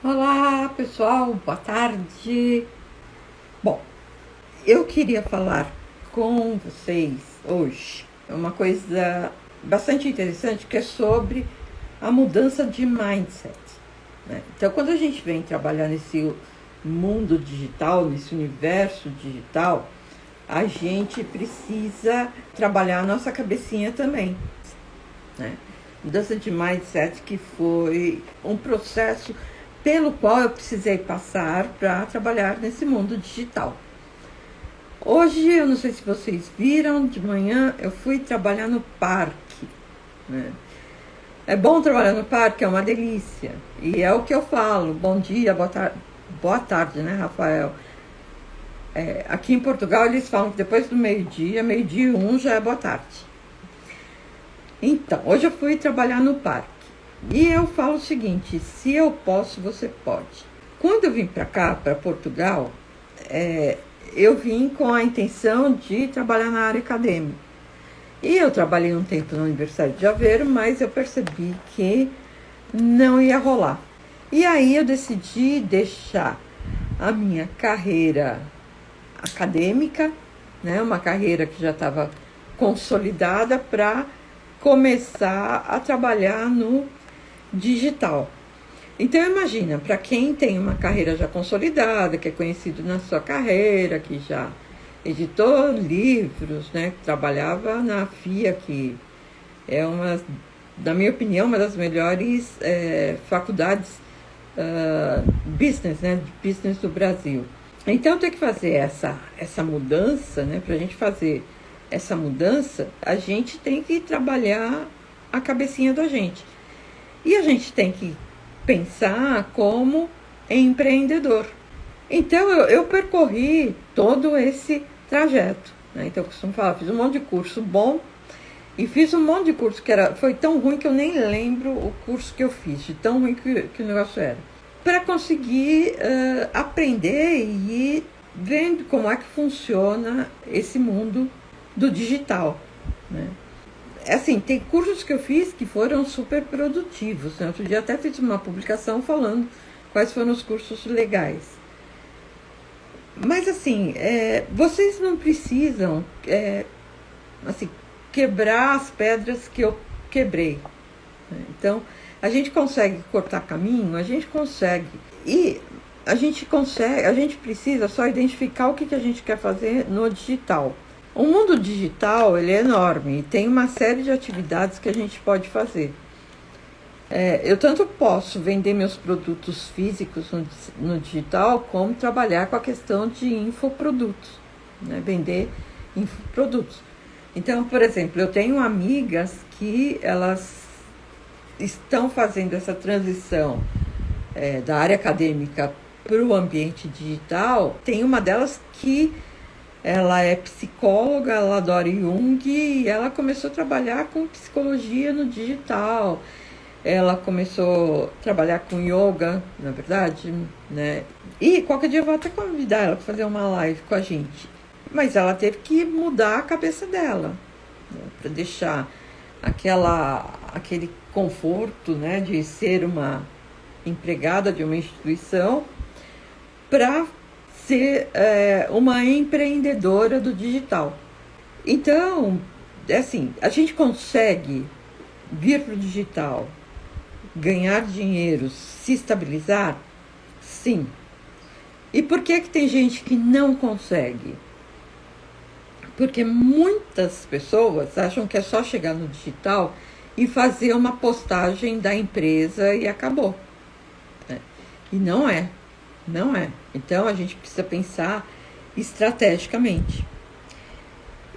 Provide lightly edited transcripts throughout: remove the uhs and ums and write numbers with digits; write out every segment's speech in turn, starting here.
Olá, pessoal, boa tarde. Bom, eu queria falar com vocês hoje uma coisa bastante interessante que é sobre a mudança de mindset, né? Então, quando a gente vem trabalhar nesse mundo digital, nesse universo digital, a gente precisa trabalhar a nossa cabecinha também, né? Mudança de mindset que foi um processo pelo qual eu precisei passar para trabalhar nesse mundo digital. Hoje, eu não sei se vocês viram, de manhã eu fui trabalhar no parque, né? É bom trabalhar no parque, é uma delícia. E é o que eu falo, bom dia, boa tarde, né, Rafael? Aqui em Portugal eles falam que depois do meio-dia, meio-dia e 1 já é boa tarde. Então, hoje eu fui trabalhar no parque. E eu falo o seguinte, se eu posso, você pode. Quando eu vim para cá, para Portugal, eu vim com a intenção de trabalhar na área acadêmica. E eu trabalhei um tempo na Universidade de Aveiro, mas eu percebi que não ia rolar. E aí eu decidi deixar a minha carreira acadêmica, né, uma carreira que já estava consolidada, para começar a trabalhar no digital. Então imagina, para quem tem uma carreira já consolidada, que é conhecido na sua carreira, que já editou livros, né, que trabalhava na FIA, que é na minha opinião, uma das melhores faculdades business, né, de business do Brasil. Então tem que fazer essa mudança, né, para a gente fazer essa mudança, a gente tem que trabalhar a cabecinha da gente. E a gente tem que pensar como empreendedor. Então, eu percorri todo esse trajeto, né? Então, eu costumo falar, fiz um monte de curso bom e fiz um monte de curso que foi tão ruim que eu nem lembro o curso que eu fiz, de tão ruim que o negócio era. Para conseguir aprender e ir vendo como é que funciona esse mundo do digital, né? Assim, tem cursos que eu fiz que foram super produtivos, né? Outro dia até fiz uma publicação falando quais foram os cursos legais. Mas assim, vocês não precisam assim, quebrar as pedras que eu quebrei, né? Então, a gente consegue cortar caminho, a gente consegue. E a gente precisa só identificar o que a gente quer fazer no digital. O mundo digital, ele é enorme e tem uma série de atividades que a gente pode fazer. Eu tanto posso vender meus produtos físicos no digital, como trabalhar com a questão de infoprodutos, né? Vender infoprodutos. Então, por exemplo, eu tenho amigas que elas estão fazendo essa transição da área acadêmica para o ambiente digital. Tem uma delas que ela é psicóloga, ela adora Jung e ela começou a trabalhar com psicologia no digital. Ela começou a trabalhar com yoga, na verdade, né? E qualquer dia eu vou até convidar ela para fazer uma live com a gente. Mas ela teve que mudar a cabeça dela, né? Para deixar aquele conforto, né, de ser uma empregada de uma instituição, para ser uma empreendedora do digital. Então, assim, a gente consegue vir para o digital, ganhar dinheiro, se estabilizar? Sim. E por que tem gente que não consegue? Porque muitas pessoas acham que é só chegar no digital e fazer uma postagem da empresa e acabou, né? E não é. Não é. Então, a gente precisa pensar estrategicamente.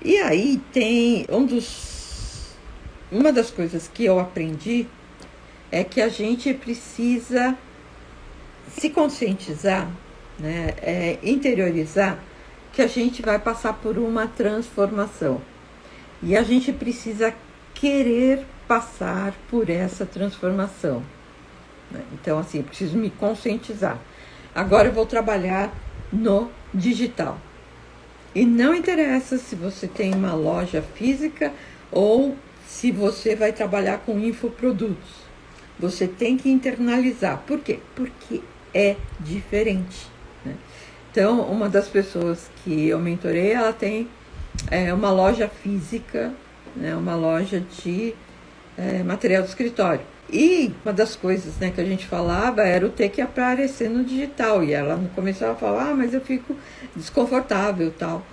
E aí tem uma das coisas que eu aprendi é que a gente precisa se conscientizar, né? Interiorizar que a gente vai passar por uma transformação. E a gente precisa querer passar por essa transformação, né? Então, assim, eu preciso me conscientizar. Agora eu vou trabalhar no digital. E não interessa se você tem uma loja física ou se você vai trabalhar com infoprodutos. Você tem que internalizar. Por quê? Porque é diferente, né? Então, uma das pessoas que eu mentorei, ela tem uma loja física, né, uma loja de material do escritório. E uma das coisas, né, que a gente falava era o ter que aparecer no digital. E ela no começo ela falava, mas eu fico desconfortável e tal.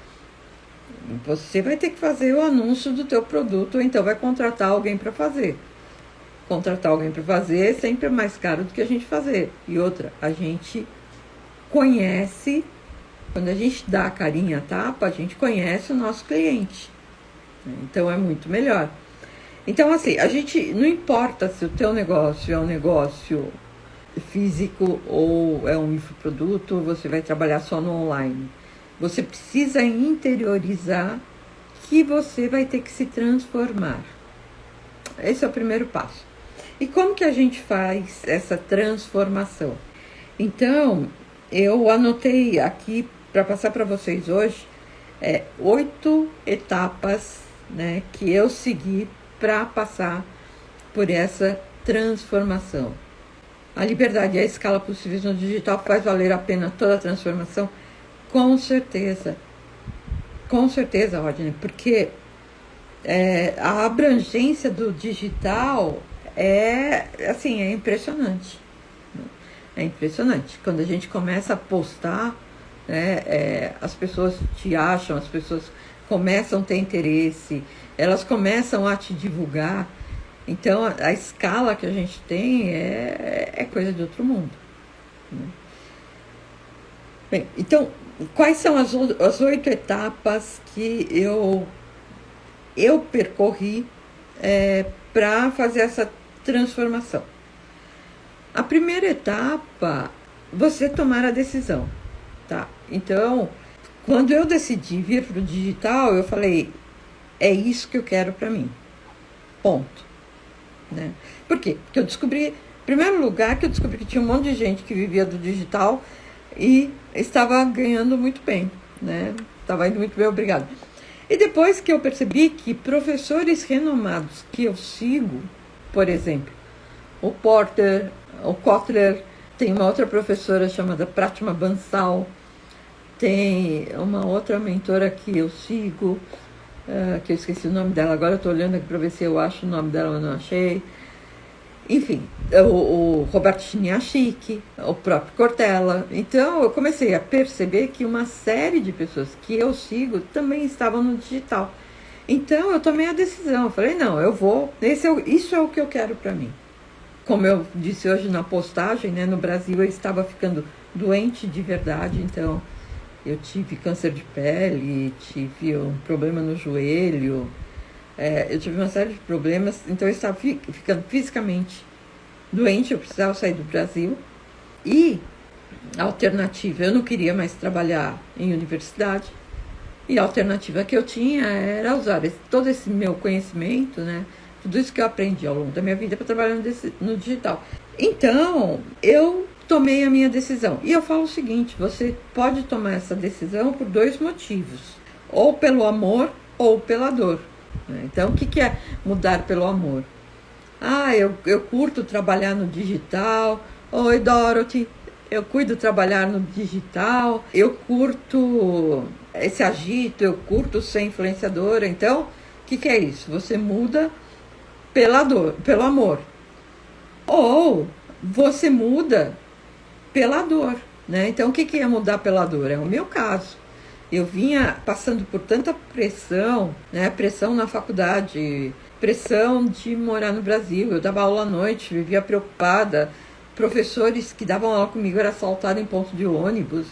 Você vai ter que fazer o anúncio do teu produto, ou então vai contratar alguém para fazer. Contratar alguém para fazer é sempre mais caro do que a gente fazer. E outra, a gente conhece, quando a gente dá a carinha a tapa, a gente conhece o nosso cliente. Então é muito melhor. Então, assim, a gente, não importa se o teu negócio é um negócio físico ou é um infoproduto, você vai trabalhar só no online. Você precisa interiorizar que você vai ter que se transformar. Esse é o primeiro passo. E como que a gente faz essa transformação? Então, eu anotei aqui para passar para vocês hoje 8 etapas, né, que eu segui para passar por essa transformação. A liberdade e a escala possíveis no digital faz valer a pena toda a transformação? Com certeza, Rodney, porque a abrangência do digital é impressionante. É impressionante. Quando a gente começa a postar, né, as pessoas te acham, as pessoas começam a ter interesse, elas começam a te divulgar. Então, a escala que a gente tem é coisa de outro mundo, né? Bem, então, quais são as 8 etapas que eu percorri para fazer essa transformação? A primeira etapa, você tomar a decisão, tá? Então, quando eu decidi vir para o digital, eu falei, é isso que eu quero para mim, ponto, né? Por quê? Porque eu descobri, em primeiro lugar, que eu descobri que tinha um monte de gente que vivia do digital e estava ganhando muito bem, né? Estava indo muito bem, obrigado. E depois que eu percebi que professores renomados que eu sigo, por exemplo, o Porter, o Kotler, tem uma outra professora chamada Pratima Bansal, tem uma outra mentora que eu sigo, que eu esqueci o nome dela, agora eu estou olhando aqui para ver se eu acho o nome dela, mas não achei. Enfim, o Roberto Chiniachik, o próprio Cortella. Então, eu comecei a perceber que uma série de pessoas que eu sigo também estavam no digital. Então, eu tomei a decisão. Eu falei, não, eu vou. Isso é o que eu quero para mim. Como eu disse hoje na postagem, né, no Brasil eu estava ficando doente de verdade. Então, eu tive câncer de pele, tive um problema no joelho. Eu tive uma série de problemas, então eu estava ficando fisicamente doente, eu precisava sair do Brasil. E a alternativa, eu não queria mais trabalhar em universidade, e a alternativa que eu tinha era usar todo esse meu conhecimento, né, tudo isso que eu aprendi ao longo da minha vida para trabalhar no digital. Então, eu tomei a minha decisão. E eu falo o seguinte, você pode tomar essa decisão por 2 motivos, ou pelo amor ou pela dor. Então, o que é mudar pelo amor? Eu curto trabalhar no digital. Oi, Dorothy. Eu cuido trabalhar no digital. Eu curto esse agito, eu curto ser influenciadora. Então, o que é isso? Você muda pela dor, pelo amor. Ou você muda pela dor, né? Então, o que é mudar pela dor? É o meu caso. Eu vinha passando por tanta pressão, né? Pressão na faculdade, pressão de morar no Brasil. Eu dava aula à noite, vivia preocupada. Professores que davam aula comigo eram assaltados em ponto de ônibus.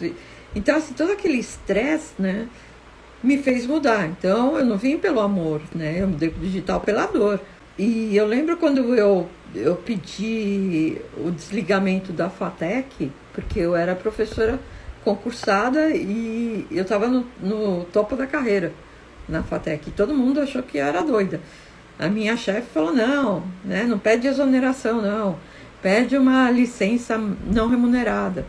Então, assim, todo aquele estresse, né, me fez mudar. Então, eu não vim pelo amor, né? Eu mudei pro digital pela dor. E eu lembro quando eu pedi o desligamento da FATEC, porque eu era professora concursada e eu estava no topo da carreira na FATEC. E todo mundo achou que eu era doida. A minha chefe falou, não, né, não pede exoneração, não. Pede uma licença não remunerada.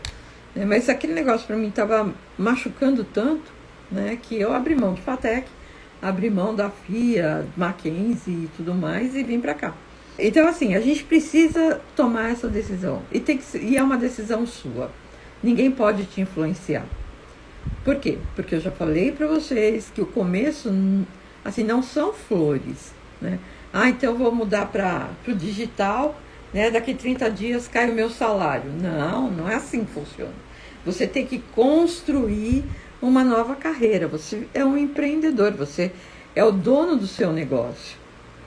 Mas aquele negócio para mim estava machucando tanto, né, que eu abri mão de FATEC, abri mão da FIA, Mackenzie e tudo mais e vim para cá. Então, assim, a gente precisa tomar essa decisão. E é uma decisão sua. Ninguém pode te influenciar. Por quê? Porque eu já falei para vocês que o começo, assim, não são flores, né? Então eu vou mudar para o digital, né? Daqui 30 dias cai o meu salário. Não é assim que funciona. Você tem que construir uma nova carreira. Você é um empreendedor, você é o dono do seu negócio.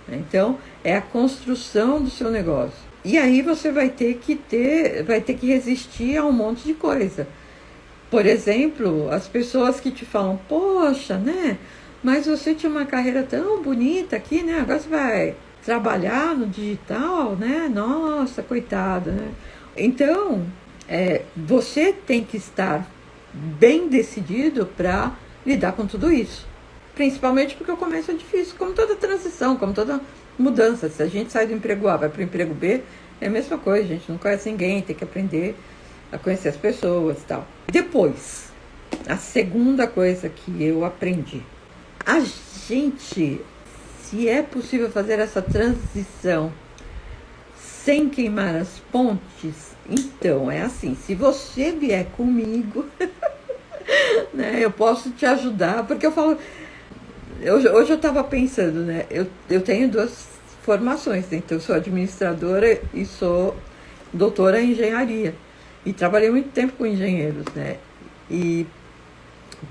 Então, é a construção do seu negócio. E aí você vai ter que resistir a um monte de coisa. Por exemplo, as pessoas que te falam, poxa, né? Mas você tinha uma carreira tão bonita aqui, né? Agora você vai trabalhar no digital, né? Nossa, coitada, né? Então, você tem que estar bem decidido para lidar com tudo isso. Principalmente porque o começo é difícil, como toda transição, como toda mudança. Se a gente sai do emprego A, vai para o emprego B, é a mesma coisa, a gente não conhece ninguém, tem que aprender a conhecer as pessoas e tal. Depois, a segunda coisa que eu aprendi. A gente, se é possível fazer essa transição sem queimar as pontes, então é assim, se você vier comigo, né, eu posso te ajudar, porque eu falo... Hoje eu estava pensando, né? Eu tenho 2 formações, então eu sou administradora e sou doutora em engenharia. E trabalhei muito tempo com engenheiros, né? E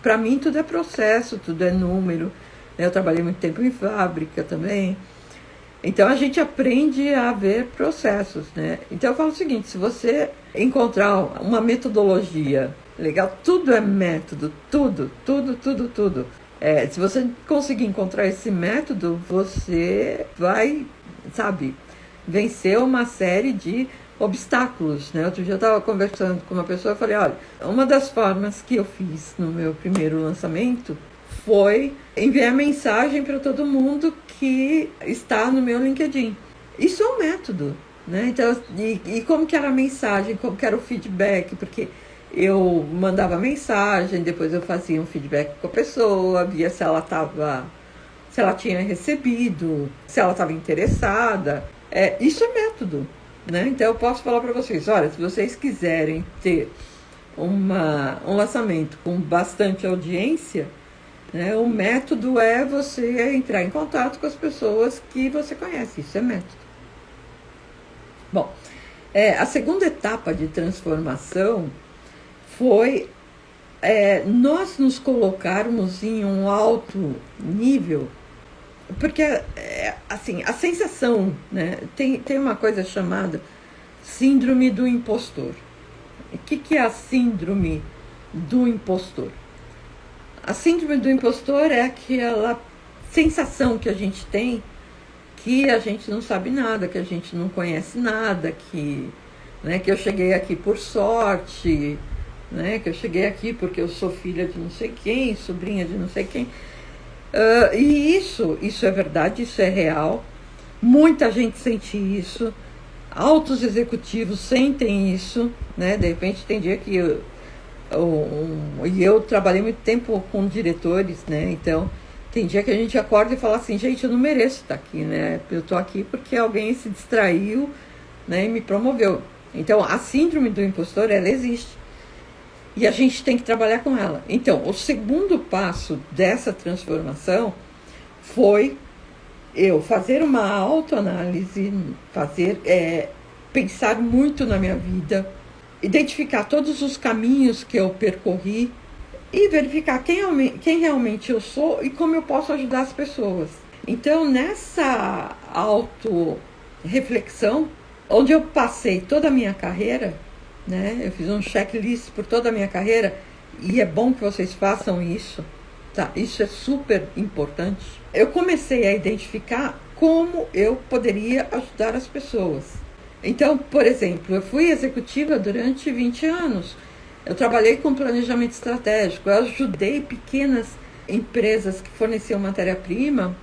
para mim tudo é processo, tudo é número. Né? Eu trabalhei muito tempo em fábrica também. Então a gente aprende a ver processos, né? Então eu falo o seguinte, se você encontrar uma metodologia legal, tudo é método, tudo. Se você conseguir encontrar esse método, você vai, sabe, vencer uma série de obstáculos, né? Outro dia eu estava conversando com uma pessoa e falei, olha, uma das formas que eu fiz no meu primeiro lançamento foi enviar mensagem para todo mundo que está no meu LinkedIn. Isso é um método, né? Então, e como que era a mensagem, como que era o feedback, porque eu mandava mensagem, depois eu fazia um feedback com a pessoa, via se ela tinha recebido, se ela estava interessada. Isso é método, né? Então eu posso falar para vocês, olha, se vocês quiserem ter um lançamento com bastante audiência, né, o método é você entrar em contato com as pessoas que você conhece, isso é método. Bom, a segunda etapa de transformação foi nós nos colocarmos em um alto nível, porque assim, a sensação, né, tem uma coisa chamada síndrome do impostor. O que é a síndrome do impostor? A síndrome do impostor é aquela sensação que a gente tem que a gente não sabe nada, que a gente não conhece nada, que eu cheguei aqui por sorte, né, que eu cheguei aqui porque eu sou filha de não sei quem, sobrinha de não sei quem. E isso é verdade, isso é real. Muita gente sente isso. Altos executivos sentem isso, né? De repente tem dia que eu trabalhei muito tempo com diretores, né? Então tem dia que a gente acorda e fala assim, gente, eu não mereço estar aqui, né? Eu estou aqui porque alguém se distraiu, né, e me promoveu. Então a síndrome do impostor, ela existe. E a gente tem que trabalhar com ela. Então, o segundo passo dessa transformação foi eu fazer uma autoanálise, pensar muito na minha vida, identificar todos os caminhos que eu percorri e verificar quem realmente eu sou e como eu posso ajudar as pessoas. Então, nessa auto-reflexão, onde eu passei toda a minha carreira, né? Eu fiz um checklist por toda a minha carreira e é bom que vocês façam isso, tá? Isso é super importante. Eu comecei a identificar como eu poderia ajudar as pessoas. Então, por exemplo, eu fui executiva durante 20 anos. Eu trabalhei com planejamento estratégico, eu ajudei pequenas empresas que forneciam matéria-prima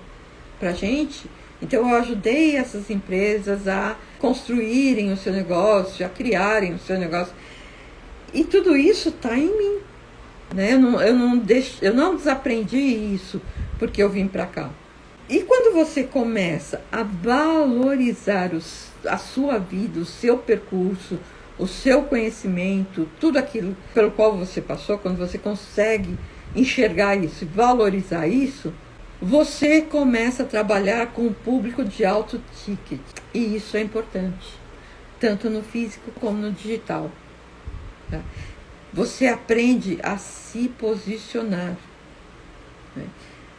para a gente. Então, eu ajudei essas empresas a construírem o seu negócio, a criarem o seu negócio. E tudo isso está em mim, né? Eu não desaprendi isso porque eu vim para cá. E quando você começa a valorizar a sua vida, o seu percurso, o seu conhecimento, tudo aquilo pelo qual você passou, quando você consegue enxergar isso e valorizar isso, você começa a trabalhar com o público de alto ticket. E isso é importante, tanto no físico como no digital. Tá? Você aprende a se posicionar. Né?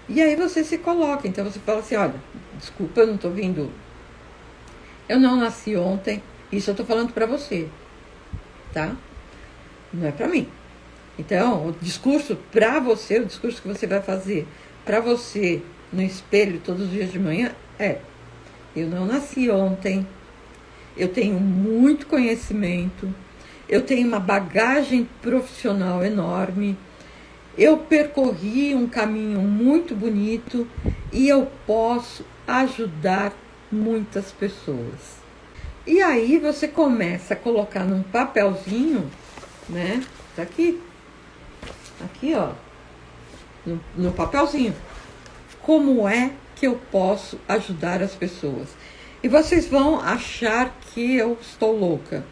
E aí você se coloca. Então você fala assim, olha, desculpa, eu não estou vindo... Eu não nasci ontem, isso eu estou falando para você. Tá? Não é para mim. Então, o discurso para você, o discurso que você vai fazer para você no espelho todos os dias de manhã é: eu não nasci ontem, eu tenho muito conhecimento, eu tenho uma bagagem profissional enorme, eu percorri um caminho muito bonito e eu posso ajudar muitas pessoas. E aí você começa a colocar num papelzinho, né? Tá aqui, ó, no papelzinho, como é que eu posso ajudar as pessoas. E vocês vão achar que eu estou louca,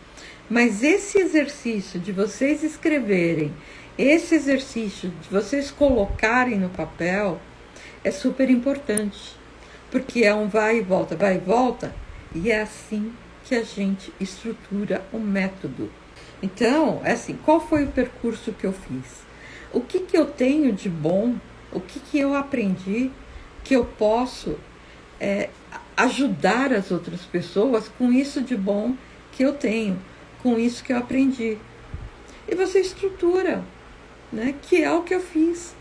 mas esse exercício de vocês escreverem, esse exercício de vocês colocarem no papel é super importante, porque é um vai e volta, e é assim que a gente estrutura o método. Então, é assim, qual foi o percurso que eu fiz? O que eu tenho de bom? O que eu aprendi que eu posso ajudar as outras pessoas com isso de bom que eu tenho, com isso que eu aprendi? E você estrutura, né? Que é o que eu fiz.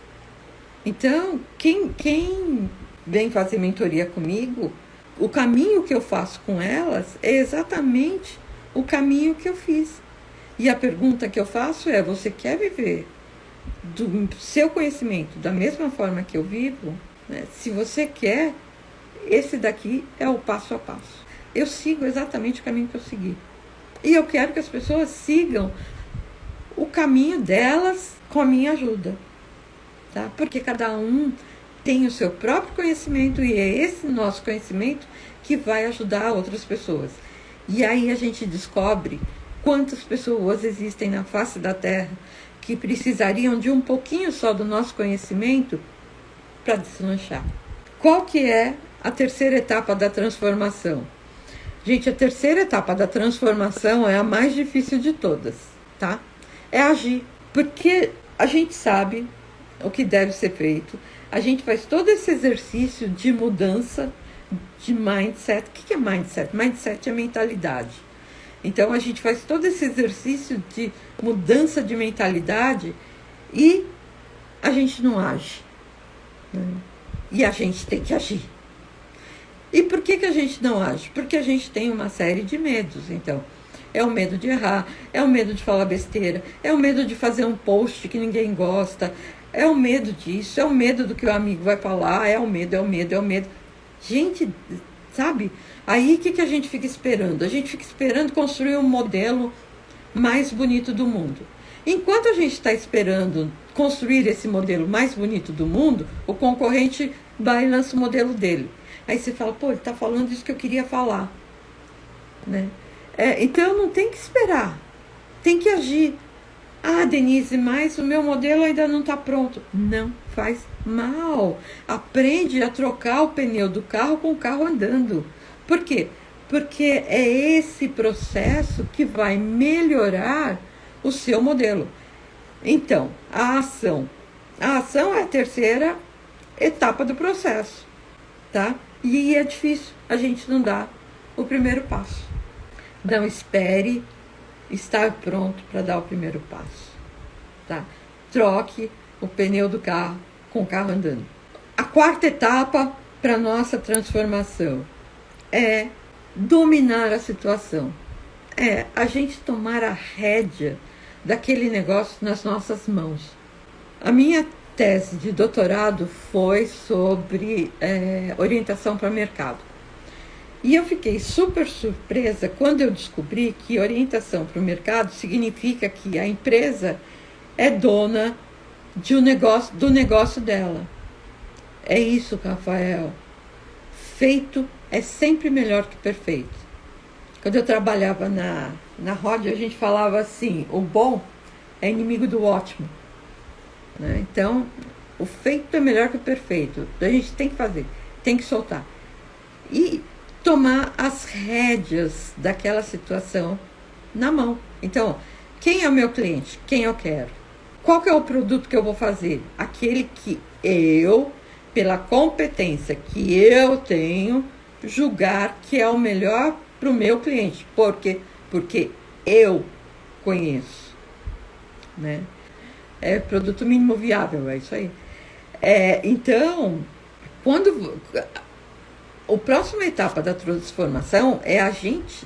Então, quem vem fazer mentoria comigo, o caminho que eu faço com elas é exatamente o caminho que eu fiz. E a pergunta que eu faço é: você quer viver do seu conhecimento da mesma forma que eu vivo? Né? Se você quer, esse daqui é o passo a passo. Eu sigo exatamente o caminho que eu segui. E eu quero que as pessoas sigam o caminho delas com a minha ajuda. Tá? Porque cada um tem o seu próprio conhecimento e é esse nosso conhecimento que vai ajudar outras pessoas. E aí a gente descobre quantas pessoas existem na face da Terra que precisariam de um pouquinho só do nosso conhecimento para deslanchar. Qual que é a terceira etapa da transformação? Gente, a terceira etapa da transformação é a mais difícil de todas, tá? É agir. Porque a gente sabe o que deve ser feito, a gente faz todo esse exercício de mudança de mindset. O que é mindset? Mindset é mentalidade. Então a gente faz todo esse exercício de mudança de mentalidade e a gente não age. Né? E a gente tem que agir. E por que a gente não age? Porque a gente tem uma série de medos. Então, é o medo de errar, é o medo de falar besteira, é o medo de fazer um post que ninguém gosta, é o medo disso, é o medo do que o amigo vai falar, é o medo. Gente, sabe? Aí o que a gente fica esperando? A gente fica esperando construir um modelo mais bonito do mundo. Enquanto a gente está esperando construir esse modelo mais bonito do mundo, o concorrente vai e lança o modelo dele. Aí você fala, pô, ele está falando isso que eu queria falar. Né? Então não tem que esperar, tem que agir. Ah, Denise, mas o meu modelo ainda não está pronto. Não faz mal. Aprende a trocar o pneu do carro com o carro andando. Por quê? Porque é esse processo que vai melhorar o seu modelo. Então, a ação. A ação é a terceira etapa do processo, tá? E é difícil, a gente não dá o primeiro passo. Não espere estar pronto para dar o primeiro passo, tá? Troque o pneu do carro com o carro andando. A quarta etapa para nossa transformação é dominar a situação. É a gente tomar a rédea daquele negócio nas nossas mãos. A minha tese de doutorado foi sobre orientação para mercado. E eu fiquei super surpresa quando eu descobri que orientação para o mercado significa que a empresa é dona do negócio dela. É isso, Rafael. feito é sempre melhor que perfeito. Quando eu trabalhava na rádio, a gente falava assim, o bom é inimigo do ótimo, né? Então, o feito é melhor que o perfeito. A gente tem que fazer, tem que soltar. E tomar as rédeas daquela situação na mão. Então, quem é o meu cliente? Quem eu quero? Qual que é o produto que eu vou fazer? Aquele que eu, pela competência que eu tenho, julgar que é o melhor para o meu cliente. Por quê? Porque eu conheço, né? É produto mínimo viável, é isso aí. Então, quando a próxima etapa da transformação é a gente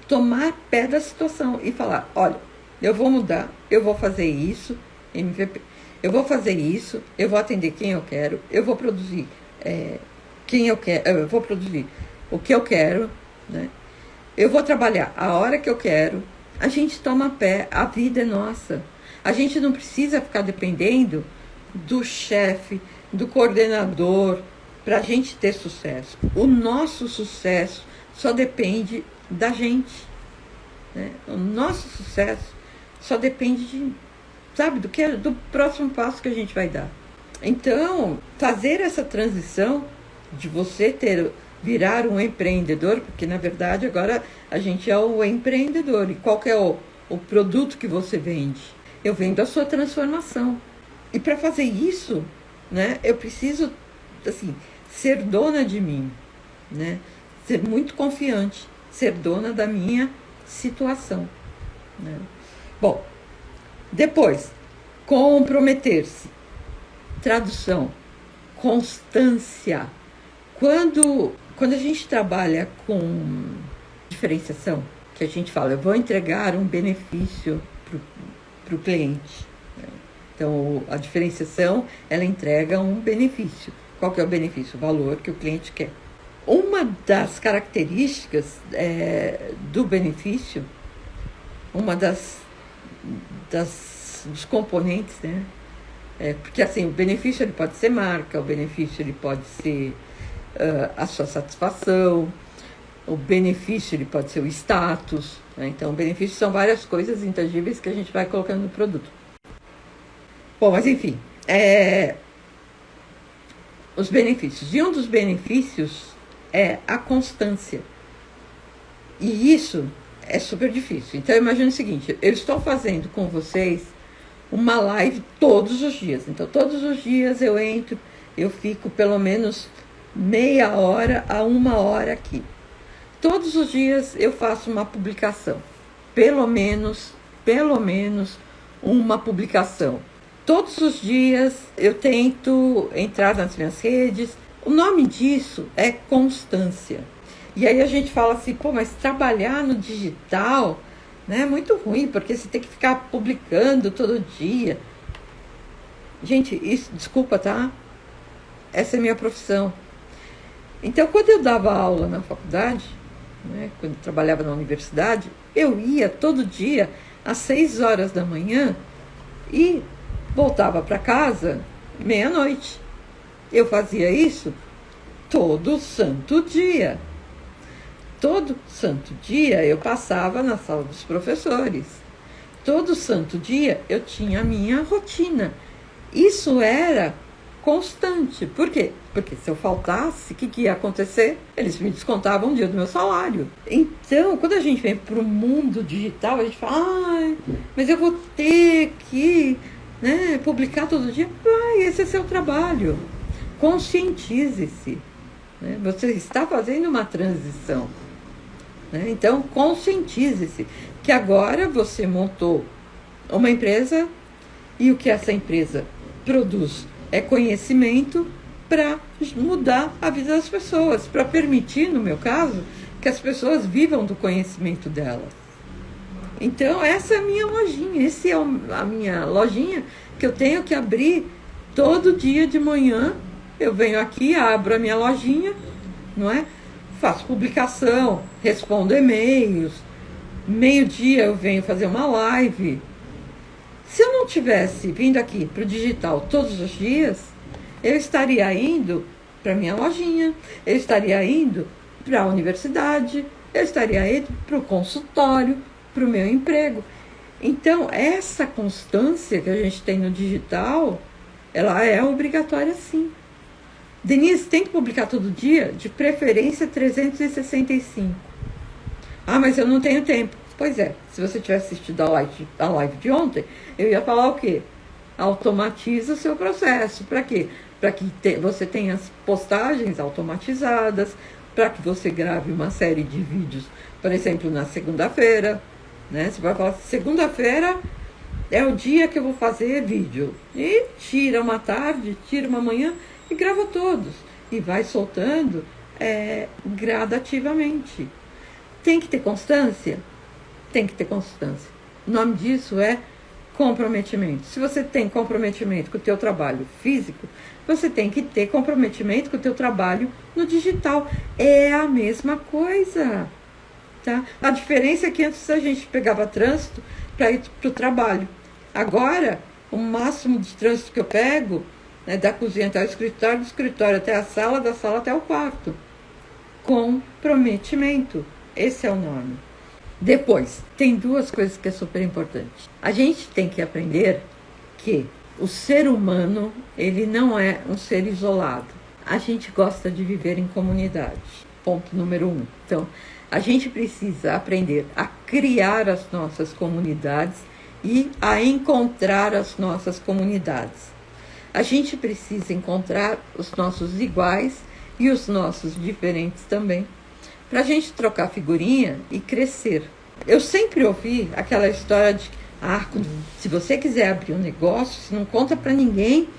tomar pé da situação e falar, olha, eu vou mudar, eu vou fazer isso, MVP, eu vou fazer isso, eu vou atender quem eu quero, eu vou produzir quem eu quero, eu vou produzir o que eu quero, né? Eu vou trabalhar a hora que eu quero. A gente toma pé, a vida é nossa. A gente não precisa ficar dependendo do chefe, do coordenador, para a gente ter sucesso. O nosso sucesso só depende da gente, né? O nosso sucesso só depende de, sabe, do próximo passo que a gente vai dar. Então, fazer essa transição de você virar um empreendedor, porque na verdade agora a gente é o empreendedor. E qual que é o produto que você vende? Eu vendo a sua transformação. E para fazer isso, né, eu preciso, assim, ser dona de mim, né? Ser muito confiante, ser dona da minha situação, né? Bom, depois, comprometer-se. Tradução, constância. Quando a gente trabalha com diferenciação, que a gente fala, eu vou entregar um benefício para o cliente, né? Então, a diferenciação, ela entrega um benefício. Qual que é o benefício? O valor que o cliente quer. Uma das características do benefício, uma dos componentes, né? Porque assim, o benefício ele pode ser marca, o benefício ele pode ser a sua satisfação, o benefício ele pode ser o status, né? Então, o benefício são várias coisas intangíveis que a gente vai colocando no produto. Bom, mas enfim, os benefícios. E um dos benefícios é a constância. E isso é super difícil. Então, imagine o seguinte, eu estou fazendo com vocês uma live todos os dias. Então, todos os dias eu entro, eu fico pelo menos meia hora a 1 hora aqui. Todos os dias eu faço uma publicação. Pelo menos uma publicação. Todos os dias eu tento entrar nas minhas redes. O nome disso é constância. E aí a gente fala assim, pô, mas trabalhar no digital, né, é muito ruim, porque você tem que ficar publicando todo dia. Gente, isso, desculpa, tá? Essa é a minha profissão. Então, quando eu dava aula na faculdade, né, quando eu trabalhava na universidade, eu ia todo dia às 6 horas da manhã e voltava para casa meia-noite. Eu fazia isso todo santo dia. Todo santo dia eu passava na sala dos professores. Todo santo dia eu tinha a minha rotina. Isso era constante. Por quê? Porque se eu faltasse, o que ia acontecer? Eles me descontavam um dia do meu salário. Então, quando a gente vem para o mundo digital, a gente fala, mas eu vou ter que, né, publicar todo dia. Esse é seu trabalho. Conscientize-se, né? Você está fazendo uma transição, né? Então, conscientize-se que agora você montou uma empresa e o que essa empresa produz é conhecimento para mudar a vida das pessoas, para permitir, no meu caso, que as pessoas vivam do conhecimento delas. Então, essa é a minha lojinha, essa é a minha lojinha que eu tenho que abrir todo dia de manhã. Eu venho aqui, abro a minha lojinha, não é? Faço publicação, respondo e-mails, meio-dia eu venho fazer uma live. Se eu não tivesse vindo aqui para o digital todos os dias, eu estaria indo para minha lojinha, eu estaria indo para a universidade, eu estaria indo para o consultório, para o meu emprego. Então, essa constância que a gente tem no digital, ela é obrigatória sim. Denise, tem que publicar todo dia? De preferência 365. Ah, mas eu não tenho tempo. Pois é, se você tivesse assistido a live de ontem, eu ia falar o quê? Automatiza o seu processo. Para quê? Para que você tenha as postagens automatizadas, para que você grave uma série de vídeos, por exemplo, na segunda-feira, né? Você vai falar, segunda-feira é o dia que eu vou fazer vídeo. E tira uma tarde, tira uma manhã e grava todos. E vai soltando gradativamente. Tem que ter constância? Tem que ter constância. O nome disso é comprometimento. Se você tem comprometimento com o teu trabalho físico, você tem que ter comprometimento com o teu trabalho no digital. É a mesma coisa. Tá? A diferença é que antes a gente pegava trânsito para ir para o trabalho. Agora, o máximo de trânsito que eu pego é da cozinha até o escritório, do escritório até a sala, da sala até o quarto. Comprometimento. Esse é o nome. Depois, tem duas coisas que é super importante. A gente tem que aprender que o ser humano, ele não é um ser isolado. A gente gosta de viver em comunidade. Ponto número 1. Então, a gente precisa aprender a criar as nossas comunidades e a encontrar as nossas comunidades. A gente precisa encontrar os nossos iguais e os nossos diferentes também, para a gente trocar figurinha e crescer. Eu sempre ouvi aquela história de se você quiser abrir um negócio, você não conta para ninguém,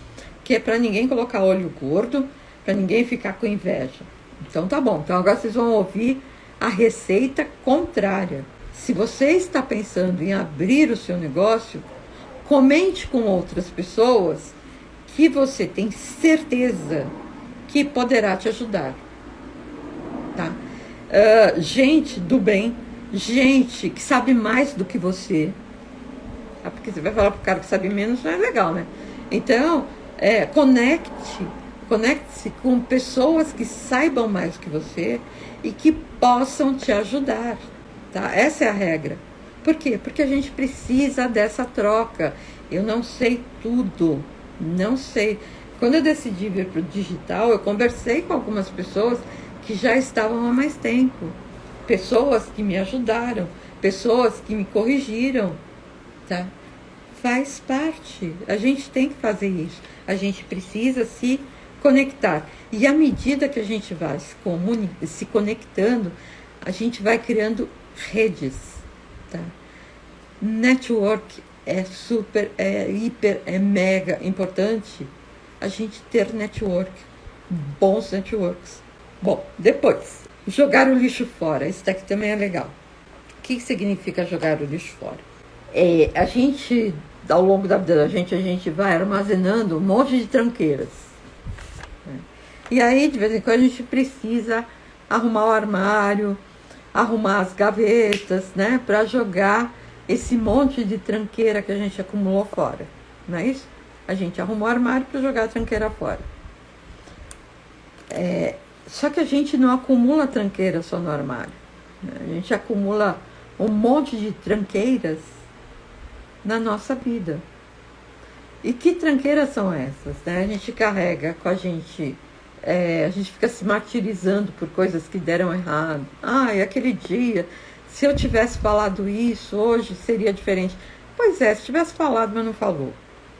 que é para ninguém colocar olho gordo, para ninguém ficar com inveja. Então tá bom, então agora vocês vão ouvir a receita contrária. Se você está pensando em abrir o seu negócio, comente com outras pessoas que você tem certeza que poderá te ajudar. Tá? Gente do bem, gente que sabe mais do que você. Porque você vai falar para o cara que sabe menos, não é legal, né? Então, conecte-se com pessoas que saibam mais que você e que possam te ajudar, tá? Essa é a regra. Por quê? Porque a gente precisa dessa troca. Eu não sei tudo, não sei. Quando eu decidi vir para o digital, eu conversei com algumas pessoas que já estavam há mais tempo. Pessoas que me ajudaram, pessoas que me corrigiram, tá? Faz parte. A gente tem que fazer isso. A gente precisa se conectar. E à medida que a gente vai se conectando, a gente vai criando redes, tá? Network é super, hiper, mega importante a gente ter network, bons networks. Bom, depois, jogar o lixo fora. Isso daqui também é legal. O que significa jogar o lixo fora? A gente, ao longo da vida da gente, a gente vai armazenando um monte de tranqueiras. E aí, de vez em quando, a gente precisa arrumar o armário, arrumar as gavetas, né? Para jogar esse monte de tranqueira que a gente acumulou fora. Não é isso? A gente arrumou o armário para jogar a tranqueira fora. Só que a gente não acumula tranqueira só no armário. Né? A gente acumula um monte de tranqueiras na nossa vida. E que tranqueiras são essas? Né? A gente carrega com a gente fica se martirizando por coisas que deram errado. Aquele dia, se eu tivesse falado isso, hoje seria diferente. Pois é, se tivesse falado, mas não falou.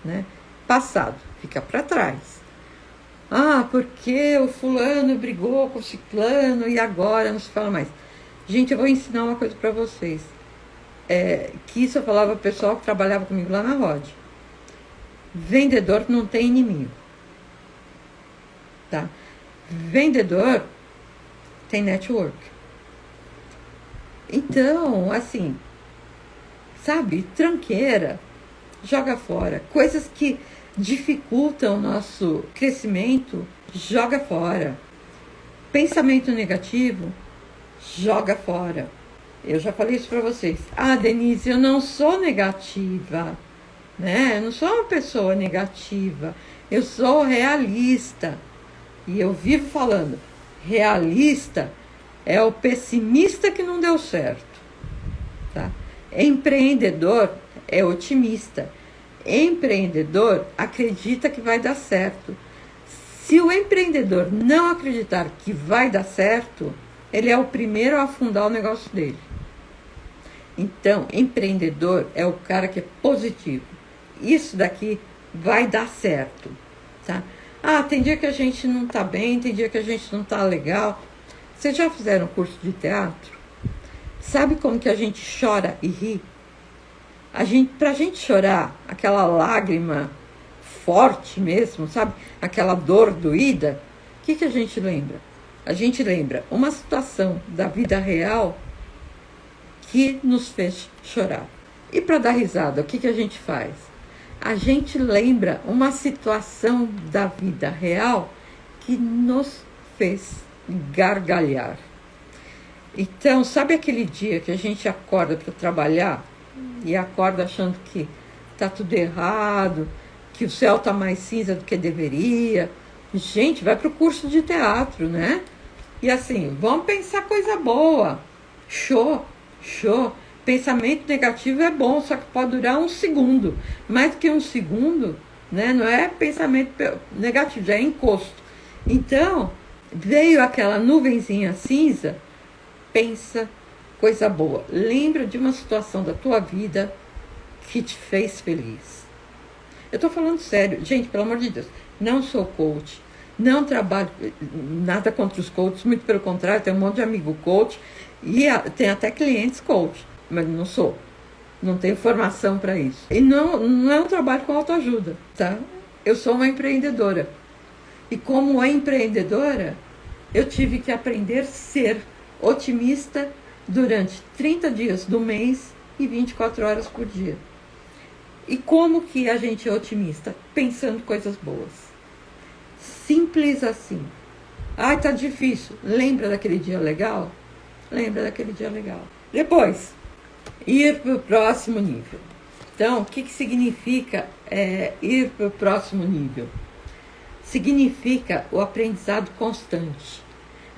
Né? Passado, fica para trás. Porque o fulano brigou com o ciclano e agora não se fala mais. Gente, eu vou ensinar uma coisa para vocês. Que isso eu falava pro pessoal que trabalhava comigo lá na Rod. Vendedor não tem inimigo. Tá? Vendedor tem network. Então, assim, sabe, tranqueira, joga fora. Coisas que dificultam o nosso crescimento, joga fora. Pensamento negativo, joga fora. Eu já falei isso para vocês. Denise, eu não sou negativa, né? Eu não sou uma pessoa negativa. Eu sou realista. E eu vivo falando, realista é o pessimista que não deu certo, tá? Empreendedor é otimista. Empreendedor acredita que vai dar certo. Se o empreendedor não acreditar que vai dar certo, ele é o primeiro a afundar o negócio dele. Então, empreendedor é o cara que é positivo. Isso daqui vai dar certo, tá? Ah, tem dia que a gente não tá bem, tem dia que a gente não tá legal. Vocês já fizeram curso de teatro? Sabe como que a gente chora e ri? Pra gente chorar, aquela lágrima forte mesmo, sabe? Aquela dor doída, o que a gente lembra? A gente lembra uma situação da vida real que nos fez chorar. E para dar risada, o que a gente faz? A gente lembra uma situação da vida real que nos fez gargalhar. Então, sabe aquele dia que a gente acorda para trabalhar e acorda achando que tá tudo errado, que o céu tá mais cinza do que deveria? Gente, vai pro curso de teatro, né? E assim, vamos pensar coisa boa. Show. Pensamento negativo é bom, só que pode durar um segundo. Mais do que um segundo, né? Não é pensamento negativo, já é encosto. Então, veio aquela nuvenzinha cinza, pensa coisa boa. Lembra de uma situação da tua vida que te fez feliz. Eu tô falando sério. Gente, pelo amor de Deus, não sou coach, não trabalho nada contra os coaches, muito pelo contrário, tenho um monte de amigo coach e tem até clientes coach, mas não sou. Não tenho formação para isso. E não é um trabalho com autoajuda, tá? Eu sou uma empreendedora. E como empreendedora, eu tive que aprender a ser otimista durante 30 dias do mês e 24 horas por dia. E como que a gente é otimista? Pensando coisas boas. Simples assim. Ai, tá difícil. Lembra daquele dia legal? Lembra daquele dia legal. Depois, ir para o próximo nível. Então, o que significa ir para o próximo nível? Significa o aprendizado constante.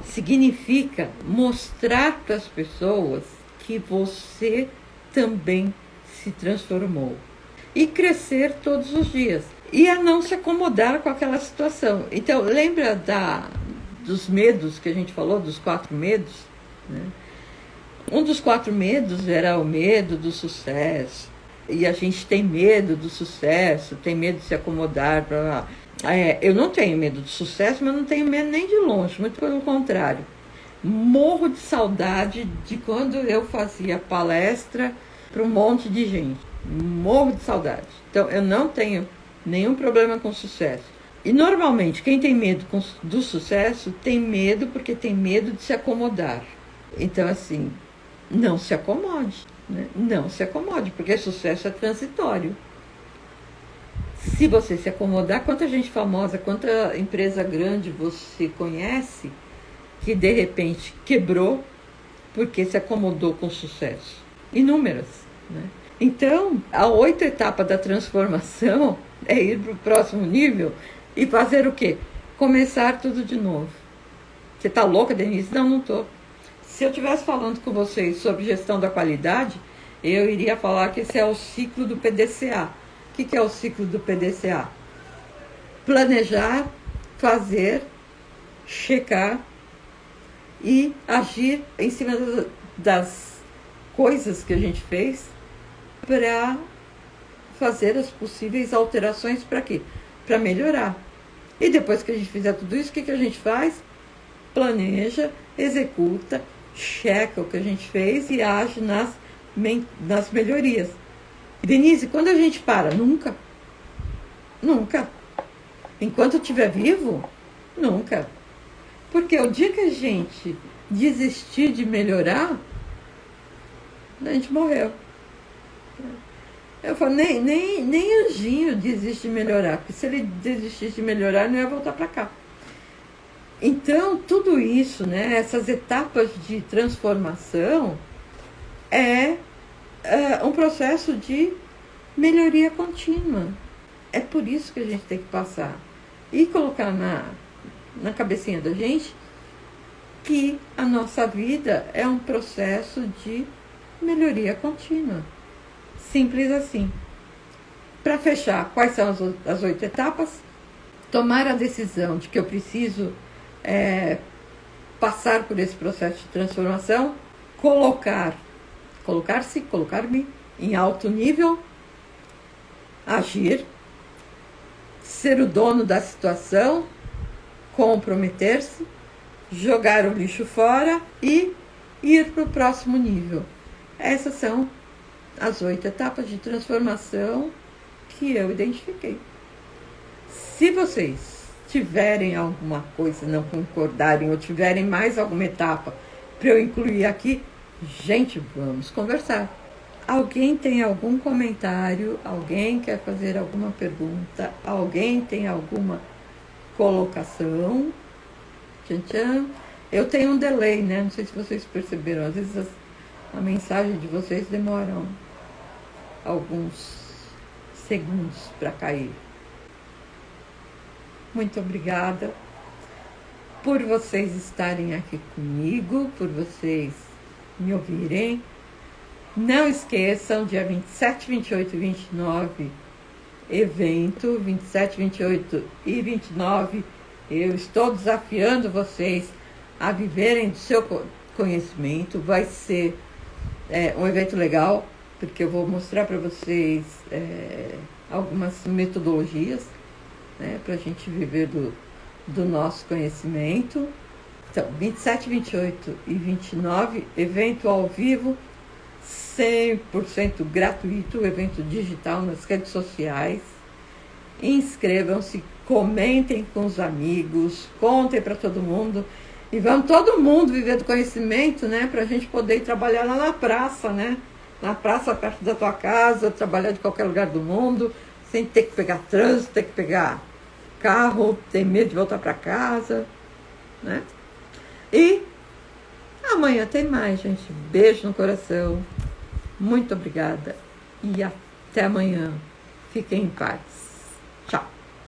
Significa mostrar para as pessoas que você também se transformou. E crescer todos os dias. E a não se acomodar com aquela situação. Então, lembra dos medos que a gente falou, dos 4 medos? Né? Um dos 4 medos era o medo do sucesso. E a gente tem medo do sucesso, tem medo de se acomodar. Eu não tenho medo do sucesso, mas não tenho medo nem de longe, muito pelo contrário. Morro de saudade de quando eu fazia palestra para um monte de gente. Morro de saudade. Então, eu não tenho nenhum problema com sucesso. E, normalmente, quem tem medo do sucesso tem medo porque tem medo de se acomodar. Então, assim, não se acomode, né? Não se acomode, porque sucesso é transitório. Se você se acomodar, quanta gente famosa, quanta empresa grande você conhece que, de repente, quebrou porque se acomodou com sucesso? Inúmeras, né? Então, a 8ª etapa da transformação é ir para o próximo nível e fazer o quê? Começar tudo de novo. Você está louca, Denise? Não estou. Se eu estivesse falando com vocês sobre gestão da qualidade, eu iria falar que esse é o ciclo do PDCA. O que é o ciclo do PDCA? Planejar, fazer, checar e agir em cima das coisas que a gente fez para fazer as possíveis alterações para quê? Para melhorar. E depois que a gente fizer tudo isso, o que a gente faz? Planeja, executa, checa o que a gente fez e age nas melhorias. Denise, quando a gente para? Nunca. Nunca. Enquanto eu estiver vivo, nunca. Porque o dia que a gente desistir de melhorar, a gente morreu. Eu falo, nem anjinho desiste de melhorar, porque se ele desistisse de melhorar, ele não ia voltar para cá. Então, tudo isso, né, essas etapas de transformação é um processo de melhoria contínua. É por isso que a gente tem que passar. E colocar na cabecinha da gente que a nossa vida é um processo de melhoria contínua. Simples assim. Para fechar, quais são as 8 etapas? Tomar a decisão de que eu preciso passar por esse processo de transformação, colocar-me em alto nível, agir, ser o dono da situação, comprometer-se, jogar o lixo fora e ir para o próximo nível. Essas são as 8 etapas de transformação que eu identifiquei. Se vocês tiverem alguma coisa, não concordarem, ou tiverem mais alguma etapa para eu incluir aqui, gente, vamos conversar. Alguém tem algum comentário? Alguém quer fazer alguma pergunta? Alguém tem alguma colocação? Tchan, tchan. Eu tenho um delay, né? Não sei se vocês perceberam. Às vezes a mensagem de vocês demoram alguns segundos para cair. Muito obrigada por vocês estarem aqui comigo, por vocês me ouvirem. Não esqueçam, dia 27, 28 e 29, evento, 27, 28 e 29, eu estou desafiando vocês a viverem do seu conhecimento. Vai ser um evento legal, porque eu vou mostrar para vocês algumas metodologias, né, para a gente viver do nosso conhecimento. Então, 27, 28 e 29, evento ao vivo, 100% gratuito, evento digital nas redes sociais. Inscrevam-se, comentem com os amigos, contem para todo mundo. E vamos todo mundo viver do conhecimento, né, para a gente poder ir trabalhar lá na praça, né? Na praça perto da tua casa, trabalhar de qualquer lugar do mundo, sem ter que pegar trânsito, ter que pegar carro, ter medo de voltar para casa, né? E amanhã tem mais, gente. Beijo no coração. Muito obrigada e até amanhã. Fiquem em paz.